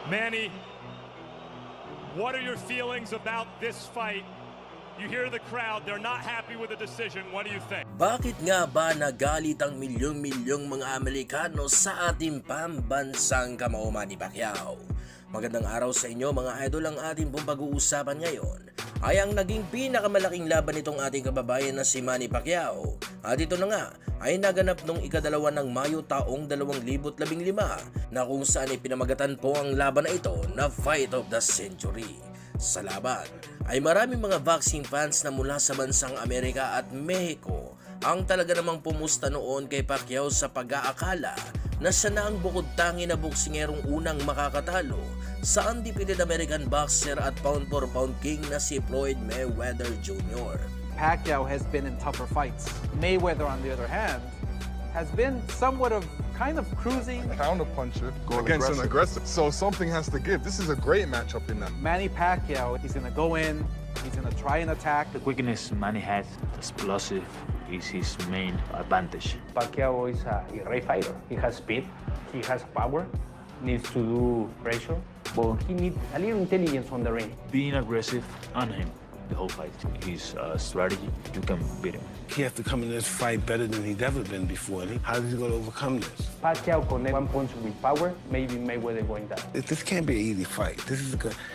Manny, what are your feelings about this fight? You hear the crowd, they're not happy with the decision. What do you think? Bakit nga ba nagalit ang milyong-milyong mga Amerikano sa ating pambansang kamao Manny Pacquiao? Magandang araw sa inyo mga idol. Ang ating pong pag-uusapan ngayon ay ang naging pinakamalaking laban nitong ating kababayan na si Manny Pacquiao. At ito na nga ay naganap noong ika-2 ng Mayo taong 2015 na kung saan ay pinamagatan po ang laban na ito na Fight of the Century. Sa laban ay maraming mga boxing fans na mula sa bansang Amerika at Mexico ang talaga namang pumusta noon kay Pacquiao sa pag-aakala na siya na ang bukod-tangi na boksingerong unang makakatalo sa undefeated American boxer at pound-for-pound king na si Floyd Mayweather Jr. Pacquiao has been in tougher fights. Mayweather, on the other hand, has been somewhat of kind of cruising. Counterpuncher against an aggressive. So something has to give. This is a great matchup in that. Manny Pacquiao, he's going to go in, he's going to try and attack. The quickness Manny has, the explosive, is his main advantage. Pacquiao is a great fighter. He has speed, he has power, needs to do pressure, but he needs a little intelligence on the ring. Being aggressive on him the whole fight. His strategy, you can beat him. He has to come in this fight better than he's ever been before. How is he going to overcome this? Pacquiao connect one punch with power, maybe Mayweather going down. This can't be an easy fight.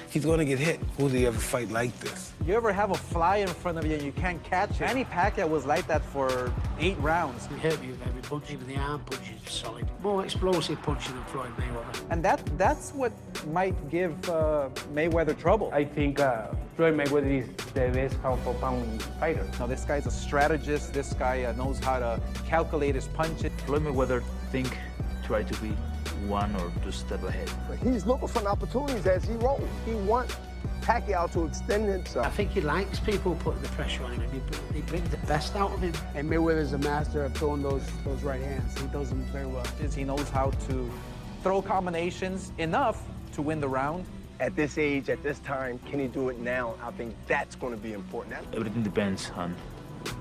He's going to get hit. Who do you ever fight like this? You ever have a fly in front of you and you can't catch it? Manny Pacquiao was like that for 8 rounds. He hurt you with every punch, even the arm punches solid. More explosive punching than Floyd Mayweather. And that's what might give Mayweather trouble. I think Floyd Mayweather is the best pound-for-pound fighter. Now this guy's a strategist. This guy knows how to calculate his punches. Floyd Mayweather try to be 1 or 2 steps ahead. He's looking for opportunities as he rolls. He wants Pacquiao to extend himself. I think he likes people putting the pressure on him, and he brings the best out of him. And Mayweather's a master of throwing those right hands. He does them very well. He knows how to throw combinations enough to win the round. At this age, at this time, can he do it now? I think that's going to be important. Everything depends on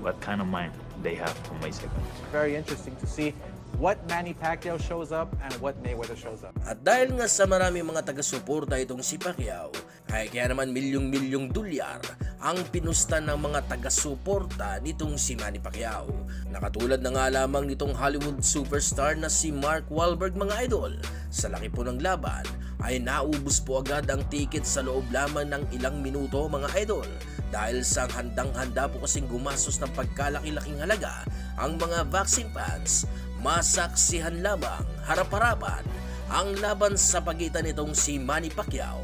what kind of mind they have on my second. Very interesting to see what Manny Pacquiao shows up and what Mayweather shows up. At dahil nga sa maraming mga taga-suporta itong si Pacquiao, ay kaya naman milyong-milyong dolyar ang pinusta ng mga taga-suporta nitong si Manny Pacquiao. Nakatulad na nga lamang nitong Hollywood superstar na si Mark Wahlberg mga idol. Sa laki po ng laban ay naubos po agad ang ticket sa loob lamang ng ilang minuto mga idol. Dahil sa handang-handa po kasing gumastos ng pagkalaki-laking halaga ang mga vaccine fans, masaksihan lamang harap-harapan ang laban sa pagitan nitong si Manny Pacquiao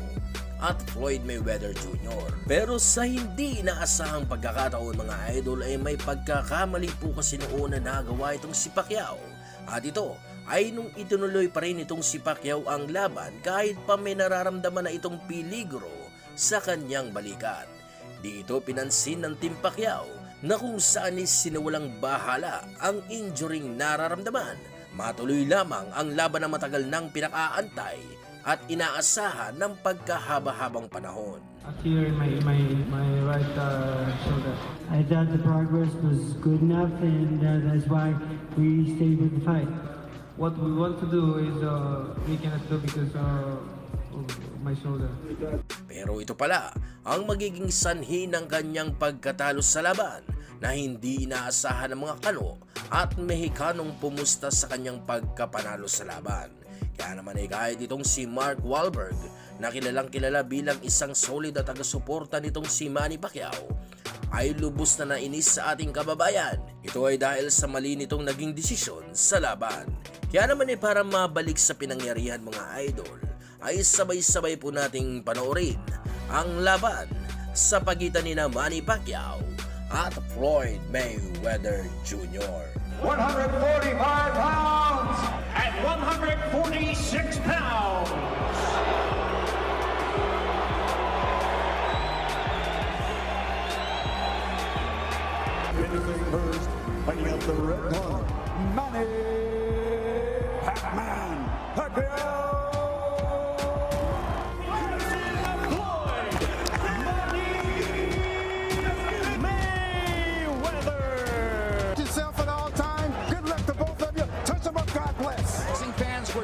at Floyd Mayweather Jr. Pero sa hindi inaasahang pagkakataon mga idol ay may pagkakamali po kasi noon na nagawa itong si Pacquiao. At ito ay nung itinuloy pa rin itong si Pacquiao ang laban kahit pa may nararamdaman na itong peligro sa kanyang balikat. Di ito pinansin ng Team Pacquiao na kung saan ay sinawalang bahala ang injuring nararamdaman. Matuloy lamang ang laban na matagal nang pinakaantay at inaasahan ng pagkahaba-habang panahon. Here in my right shoulder. I thought the progress was good enough and that's why we stayed with the fight. What we want to do is we cannot do because of my shoulder. Pero ito pala ang magiging sanhi ng kanyang pagkatalo sa laban na hindi inaasahan ng mga Kano at Mexicanong pumusta sa kanyang pagkapanalo sa laban. Kaya naman ay kahit itong si Mark Wahlberg na kilalang kilala bilang isang solid at taga-suporta nitong si Manny Pacquiao ay lubos na nainis sa ating kababayan. Ito ay dahil sa mali nitong naging desisyon sa laban. Kaya naman ay para mabalik sa pinangyarihan mga idol ay sabay-sabay po nating panoorin ang laban sa pagitan ni Manny Pacquiao at Floyd Mayweather Jr. 145 pounds and 146 pounds. Finishing first, fighting out the red one, Manny Pac-Man Pacquiao.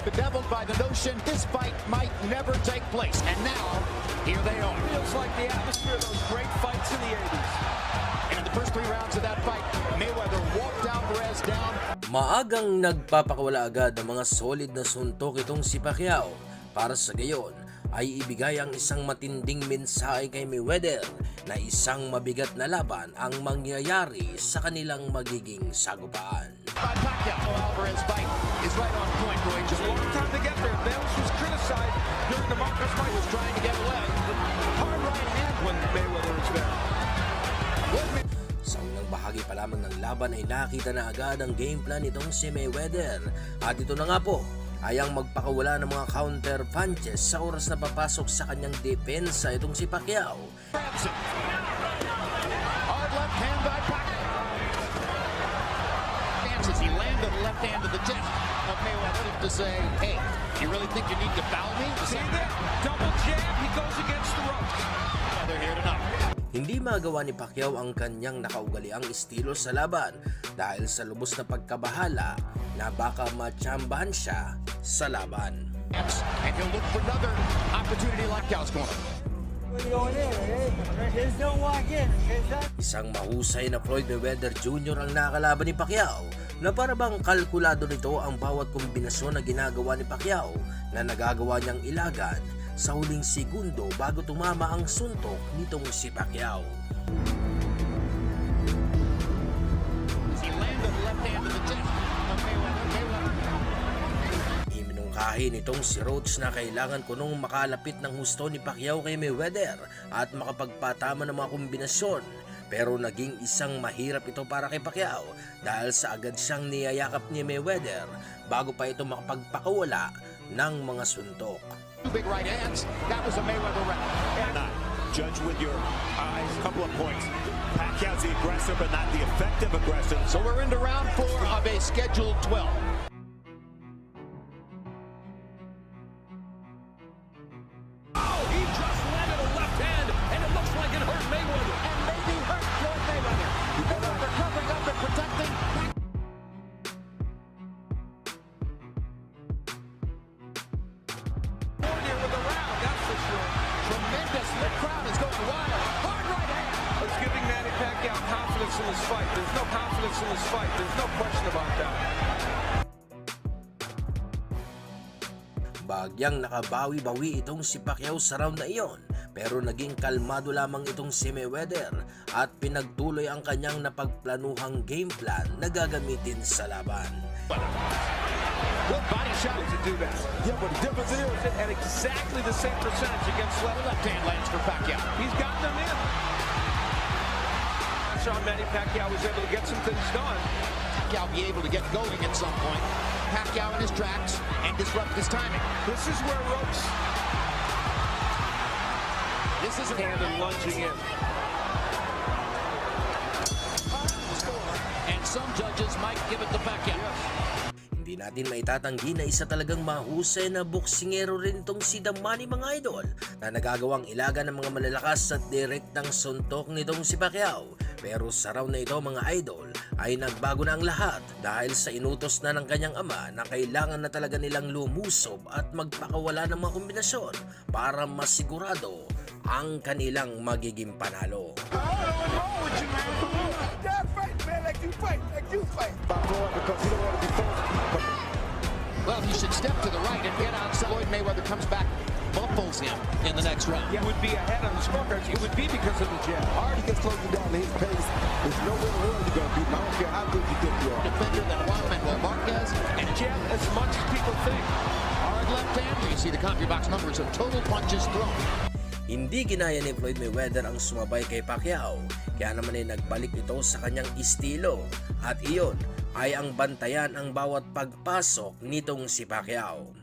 The devil by the notion this fight might never take place. And now, here they are. Feels like the atmosphere of those great fights in the 80s. And in the first 3 rounds of that fight, Mayweather walked Alvarez down. Maagang nagpapakawala agad ng mga solid na suntok itong si Pacquiao para sa gayon ay ibigay ang isang matinding mensahe kay Mayweather na isang mabigat na laban ang mangyayari sa kanilang magiging sagupaan. Alvarez fight is right on point, Roy Jones. A long time to get there. Bayless was criticized during the Marcus fight. Was trying to get away. Hard right hand when Mayweather is there. Sa unang bahagi pa lamang ng laban ay nakita na agad ang game plan nitong si Mayweather. At ito na nga po ay ang magpakawala ng mga counter punches sa oras na papasok sa kanyang depensa itong si Pacquiao. Hard left hand by Pacquiao. He landed the left hand to the chest of Mayweather to say, hey, you really think you need to foul me? See that? Double jab, he goes against the ropes. They're here tonight. Hindi magawa ni Pacquiao ang kanyang nakaugaliang estilo sa laban dahil sa lubos na pagkabahala na baka matsambahan siya sa laban. And he'll look for another opportunity like Pacquiao's corner. Isang mahusay na Floyd Mayweather Jr. ang nakalaban ni Pacquiao na parabang kalkulado nito ang bawat kombinasyon na ginagawa ni Pacquiao na nagagawa niyang ilagan sa huling segundo bago tumama ang suntok nitong si Pacquiao. Iminungkahi nitong si Rhodes na kailangan ko nung makalapit ng husto ni Pacquiao kay Mayweather at makapagpatama ng mga kombinasyon. Pero naging isang mahirap ito para kay Pacquiao dahil sa agad siyang niyayakap ni Mayweather bago pa ito makapagpakawala ng mga suntok. Two big right hands. That was a Mayweather round. Judge with your eyes. Couple of points. Pacquiao's the aggressor, but not the effective aggressor. So we're into round 4 of a scheduled 12. Oh, he just landed a left hand, and it looks like it hurt Mayweather. And maybe hurt Floyd Mayweather. Mayweather covering up and protecting. In this fight. There's no confidence in this fight. There's no question about that. Bagyang nakabawi-bawi itong si Pacquiao sa round na iyon pero naging kalmado lamang itong si Mayweather at pinagtuloy ang kanyang napagplanuhang game plan na gagamitin sa laban. Good body shot to do that. Yeah, but the difference is at exactly the same percentage against left hand lands for Pacquiao. He's got them in. Manny Pacquiao was able to get some things done. Pacquiao be able to get going at some point. Pacquiao in his tracks and disrupt his timing. This is where ropes. This is hand and lunging in. And some judges might give it to Pacquiao. Hindi natin maitatanggi na isa talagang mahusay na boksingero rin itong si The Money mga idol na nagagawang ilaga ng mga malalakas at direktang suntok nitong si Pacquiao. Pero sa round na ito mga idol ay nagbago na ang lahat dahil sa inutos na ng kanyang ama na kailangan na talaga nilang lumusob at magpakawala ng mga kombinasyon para masigurado ang kanilang magiging panalo. Well, he should step to the right and get outside. Floyd Mayweather comes back, bumples him in the next round. It would be ahead on the scorecards. It would be because of the jab. Hardy gets closer down to his pace. There's no way in the world you're going to beat him. I don't care how good you think you are. Defender than Juan Manuel Marquez. And jab as much as people think. Hard left hand. You see the CompuBox numbers of total punches thrown. Hindi ginaya ni Floyd Mayweather ang sumabay kay Pacquiao, kaya naman ay nagbalik ito sa kanyang estilo at iyon ay ang bantayan ang bawat pagpasok nitong si Pacquiao.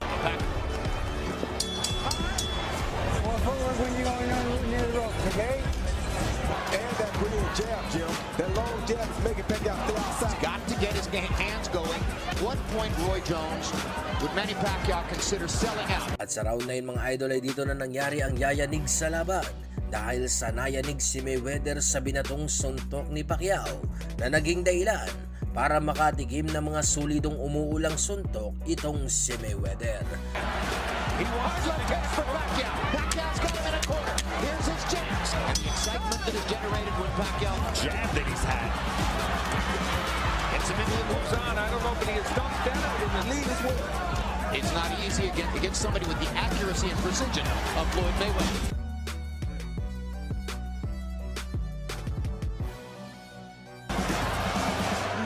He's got to get his hands going. What point, Roy Jones, would Manny Pacquiao consider selling out? At sa round 9 mga idol ay dito na nangyari ang yayanig sa laban dahil sa nayanig si Mayweather sa binatong suntok ni Pacquiao na naging dahilan para makatikim ng mga solidong umuulang suntok itong si Mayweather. He wants to get for Pacquiao. Pacquiao's got him in a corner. Here's his chance. And the excitement that is generated when Pacquiao jab that he's had. Gets him into the moves on. I don't know, but he has dumped down in the lead as well. It's not easy against somebody with the accuracy and precision of Floyd Mayweather.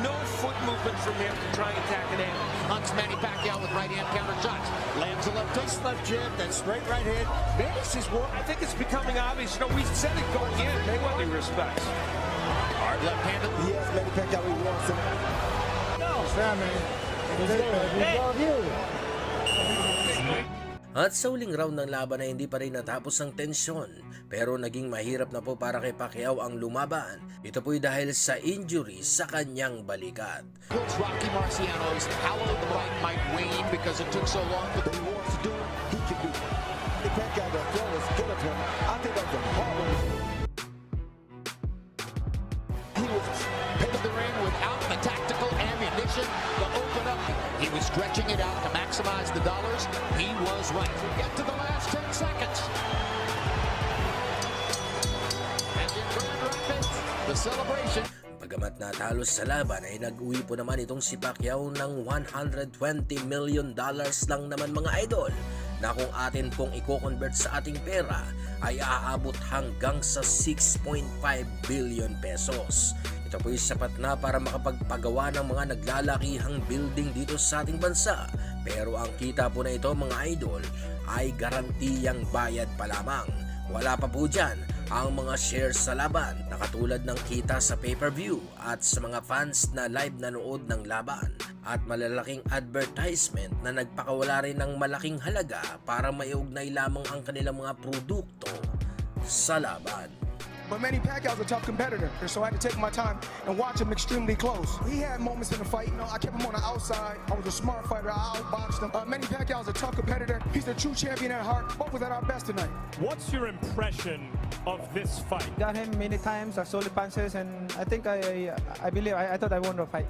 No foot movement from him to try and attack an angle. Hunts Manny Pacquiao with right hand counter shots. Lands a left hook. Left jab, that straight right hand. This is what I think it's becoming obvious. You know, we said it going in. Mayweather respects. Hard left-handed. Yes, Manny Pacquiao, he wants him. No, Sammy, we love you. At sa huling round ng laban ay hindi pa rin natapos ang tensyon, pero naging mahirap na po para kay Pacquiao ang lumaban. Ito po'y dahil sa injury sa kanyang balikat. Rocky Marciano's power of the right might wane because it took so long for the wants to do it, he can do it. The Pacquiao, the throw is good of him. I think that's a horrible. He was hitting the ring without the tactical ammunition to open up. He was stretching it out to maximize the dollars. He was right. We get to the last 10 seconds. And in Grand Rapids, the celebration. Bagamat natalo sa laban ay nag-uwi po naman itong si Pacquiao ng $120 million lang naman mga idol, na kung atin pong i-convert sa ating pera ay aabot hanggang sa 6.5 billion pesos. Ito po ay sapat na para makapagpagawa ng mga naglalakihang building dito sa ating bansa. Pero ang kita po na ito mga idol ay garantiyang bayad pa lamang. Wala pa po dyan ang mga shares sa laban na katulad ng kita sa pay-per-view at sa mga fans na live nanood ng laban at malalaking advertisement na nagpakawala rin ng malaking halaga para maiugnay lamang ang kanilang mga produkto sa laban. But Manny Pacquiao's a tough competitor, so I had to take my time and watch him extremely close. He had moments in the fight, I kept him on the outside. I was a smart fighter, I outboxed him. Manny Pacquiao's a tough competitor. He's a true champion at heart. Both was at our best tonight. What's your impression of this fight? Got him many times, solid punches, and I think I believe I thought I won the fight.